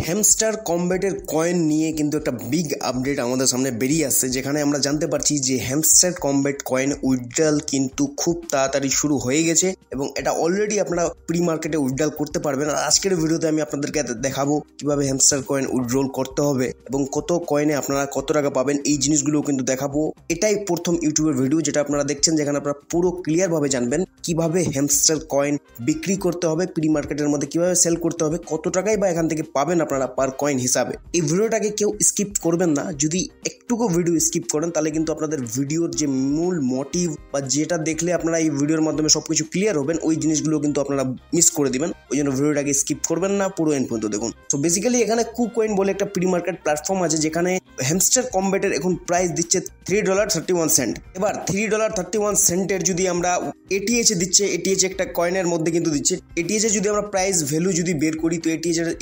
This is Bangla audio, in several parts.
হ্যামস্টার কমব্যাটের কয়েন নিয়ে কিন্তু একটা বিগ আপডেট আমাদের সামনে বেরিয়ে আসছে, যেখানে আমরা জানতে পারছি যে হ্যামস্টার কমব্যাট কয়েন উইথড্রল কিন্তু খুব তাড়াতাড়ি শুরু হয়ে গেছে এবং এটা অলরেডি আপনারা প্রি মার্কেটে উইথড্রল করতে পারবেন। আর আজকের ভিডিওতে আমি আপনাদেরকে দেখাবো কিভাবে হ্যামস্টার কয়েন উইথড্রল করতে হবে এবং কত কয়েনে আপনারা কত টাকা পাবেন, এই জিনিসগুলো কিন্তু দেখাবো। এটাই প্রথম ইউটিউবের ভিডিও যেটা আপনারা দেখছেন, যেখানে আপনারা পুরো ক্লিয়ার ভাবে জানবেন কিভাবে হ্যামস্টার কয়েন বিক্রি করতে হবে, প্রি মার্কেটের মধ্যে কিভাবে সেল করতে হবে, কত টাকাই বা এখান থেকে পাবেন আপনারা পার কয়েন হিসাবে। এই ভিডিওটাকে কেউ স্কিপ করবেন না। যদি একটুকু ভিডিও স্কিপ করেন তাহলে কিন্তু আপনাদের ভিডিওর যে মূল মোটিভ বা যেটা দেখলে আপনারা এই ভিডিওর মাধ্যমে সবকিছু ক্লিয়ার হবেন, ওই জিনিসগুলো কিন্তু আপনারা মিস করে দিবেন। ওই জন্য ভিডিওটাকে স্কিপ করবেন না, পুরো এন্ড পর্যন্ত দেখুন। তো বেসিক্যালি এখানে কুকয়েন বলে একটা প্রি মার্কেট প্ল্যাটফর্ম আছে, যেখানে হ্যামস্টার কমব্যাটের এখন প্রাইস দিচ্ছে $3.31। এবার $3.31 যদি আমরা এটিএচ দিচ্ছে, এটিএচ একটা কয়েনের মধ্যে কিন্তু দিচ্ছে। এটিএচ যদি আমরা প্রাইস ভ্যালু যদি বের করি, তো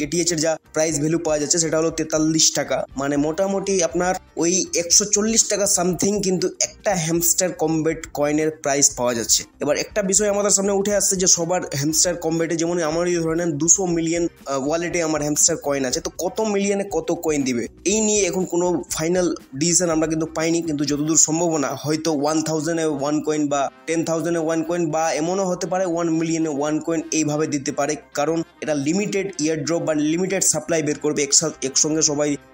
এটিএচ এর যা প্রাইস ভ্যালু পাওয়া যাচ্ছে সেটা হলো 43 টাকা, মানে মোটামুটি আপনার ওই 140 টাকা সামথিং কিন্তু একটা হ্যামস্টার কমব্যাট কয়েনের প্রাইস পাওয়া যাচ্ছে। এবার একটা বিষয় আমাদের সামনে উঠে আসছে যে সবার হ্যামস্টার কমব্যাটে, যেমন আমার এই ধরে নেন 200 মিলিয়ন ওয়ালেটে আমার হ্যামস্টার কয়েন আছে, তো কত মিলিয়নে কত কয়েন দিবে এই নিয়ে এখন কোনো ফাইনাল ডিসিশন আমরা কিন্তু পাইনি। কিন্তু যতদূর সম্ভাবনা হয়তো 1000-এ 1 কয়েন বা 10,000-এ 1 কয়েন বা এমনও হতে পারে 1 মিলিয়নে 1 কয়েন এইভাবে দিতে পারে, কারণ এটা লিমিটেড ইয়ারড্রপ বা লিমিটেড সাপ্লাই বের করবে। একসঙ্গে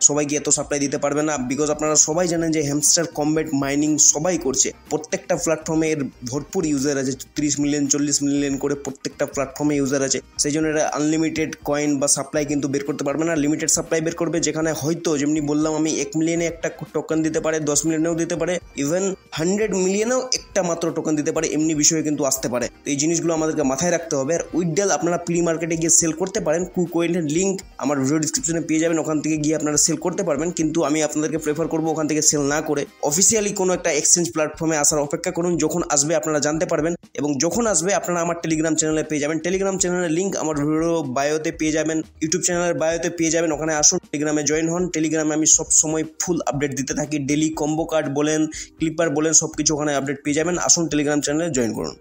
সবাইকে এত সাপ্লাই দিতে পারবে না, বিকজ আপনারা সবাই জানেন যে হ্যামস্টার কমব্যাট মাইনিং সবাই করছে, প্রত্যেকটা প্ল্যাটফর্মে এর ভরপুর ইউজার আছে, 30 মিলিয়ন 40 মিলিয়ন করে প্রত্যেকটা প্ল্যাটফর্মে ইউজার আছে। সেই জন্য এটা আনলিমিটেড কয়েন বা সাপ্লাই কিন্তু বের করতে পারবে না, লিমিটেড সাপ্লাই বের করবে, যেখানে হয়তো যেমনি বললাম আমি 1 মিলিয়নে একটা টোকেন দিতে পারে, 10 মিলিয়নেও দিতে পারে, ইভেন 100 মিলিয়নেও একটা মাত্র টোকেন দিতে পারে, এমনি বিষয়ে কিন্তু আসতে পারে। তো এই জিনিসগুলো আমাদেরকে মাথায় রাখতে হবে। আর উইথড্রল আপনারা প্রি মার্কেটে গিয়ে সেল করতে পারেন, কুকয়েনের লিঙ্ক আমার ভিডিও ডিসক্রিপশনে পেয়ে যাবেন, ওখান থেকে গিয়ে আপনারা সেল করতে পারবেন। কিন্তু আমি আপনাদেরকে প্রেফার করবো ওখান থেকে সেল না করে অফিসিয়ালি কোনো একটা এক্সচেঞ্জ প্ল্যাটফর্মে আসার অপেক্ষা করুন। যখন আসবে আপনারা জানতে পারবেন, এবং যখন আসবে আপনারা আমার টেলিগ্রাম চ্যানেলে পেয়ে যাবেন। টেলিগ্রাম চ্যানেলের লিঙ্ক আমার ভিডিও বায়োতে পেয়ে যাবেন, ইউটিউব চ্যানেলের বায়োতে পেয়ে যাবেন। ওখানে আসুন, টেলিগ্রামে জয়েন হন। টেলিগ্রামে আমি সব সময় ফুল আপডেট দিতে থাকি, ডেলি কম্বো কার্ড বলেন, ক্লিপার বলেন, সবকিছু ওখানে আপডেট পেয়ে যাবেন। আসুন টেলিগ্রাম চ্যানেলে জয়েন করুন।